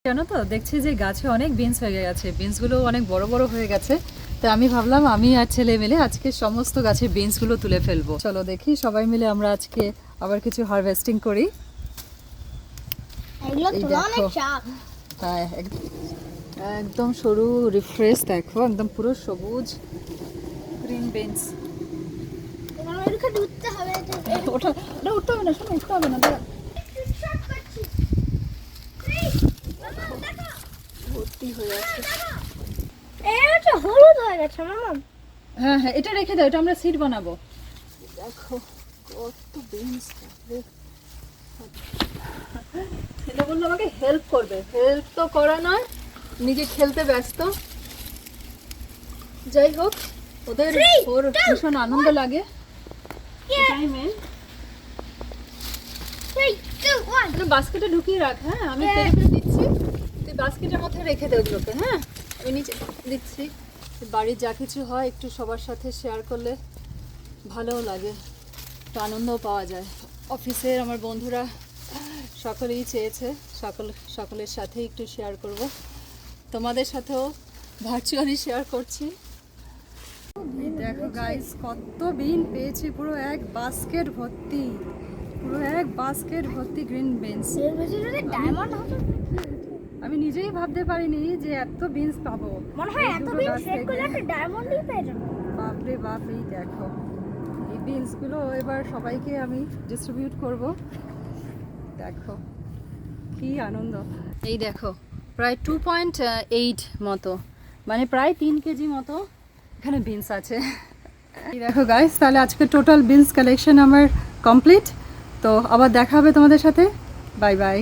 জানো তো, দেখছি যে গাছে অনেক বিনস হয়ে গেছে, বিনসগুলো অনেক বড় বড় হয়ে গেছে। তো আমি ভাবলাম আমি আর ছেলে মিলে আজকে সমস্ত গাছের বিনসগুলো তুলে ফেলবো। চলো দেখি সবাই মিলে আমরা আজকে আবার কিছু হারভেস্টিং করি। এগুলো এই তোলা অনেক দেখো, চাপ। হ্যাঁ একদম সরু রিফ্রেশ, দেখো একদম পুরো সবুজ গ্রিন বিনস। তোমার ওইদিকে উঠতে হবে। ওটা ওটা উঠতে হবে না, শোনো উঠতে হবে না, দাঁড়া। ভর্তি হয়ে আছে। এটা হলুদ হয়ে গেছে মামা। হ্যাঁ হ্যাঁ, এটা রেখে দাও, এটা আমরা সিড বানাবো। দেখো কত বিনস। এটা বললো আমাকে হেল্প করবে, হেল্প তো করা নয়, নিজে খেলতে ব্যস্ত। যাই হোক, ওদের ওর ভীষণ আনন্দ লাগে, এটাই মেন। বাস্কেটে ঢুকিয়ে রাখ, হ্যাঁ আমি পেরে পেরে দিচ্ছি, তুই বাস্কেটের মধ্যে রেখে দে ওগুলোকে। হ্যাঁ আমি নিচে দিচ্ছি। বাড়ির যা কিছু হয় একটু সবার সাথে শেয়ার করলে ভালোও লাগে, একটু আনন্দও পাওয়া যায়। অফিসের আমার বন্ধুরা সকলেই চেয়েছে সকলের সাথে একটু শেয়ার করব, তোমাদের সাথেও ভার্চুয়ালি শেয়ার করছি। দেখো গাইস, কত বিন পেয়েছি, পুরো এক বাস্কেট ভর্তি, পুরো এক বাস্কেট ভর্তি গ্রিন বিনস। এর ভিতরে ডায়মন্ড হবে। আমি নিজেই ভাবতে পারিনি যে এত বিনস পাবো। মনে হয় এই এত দুটো বিন গাছ সেট থেকে। করলে একটা ডায়মন্ডই পেয়ে যাবো। বাপরে বাপ, এই দেখো এই বিনসগুলো এবার সবাইকে আমি ডিস্ট্রিবিউট করব। দেখো কি আনন্দ। এই দেখো প্রায় 2.8 মতো, মানে প্রায় 3 কেজি মতো এখানে বিনস আছে। এই দেখো গাইস, তাহলে আজকে টোটাল বিনস কালেকশন আমার কমপ্লিট। তো আবার দেখা হবে তোমাদের সাথে, বাই বাই।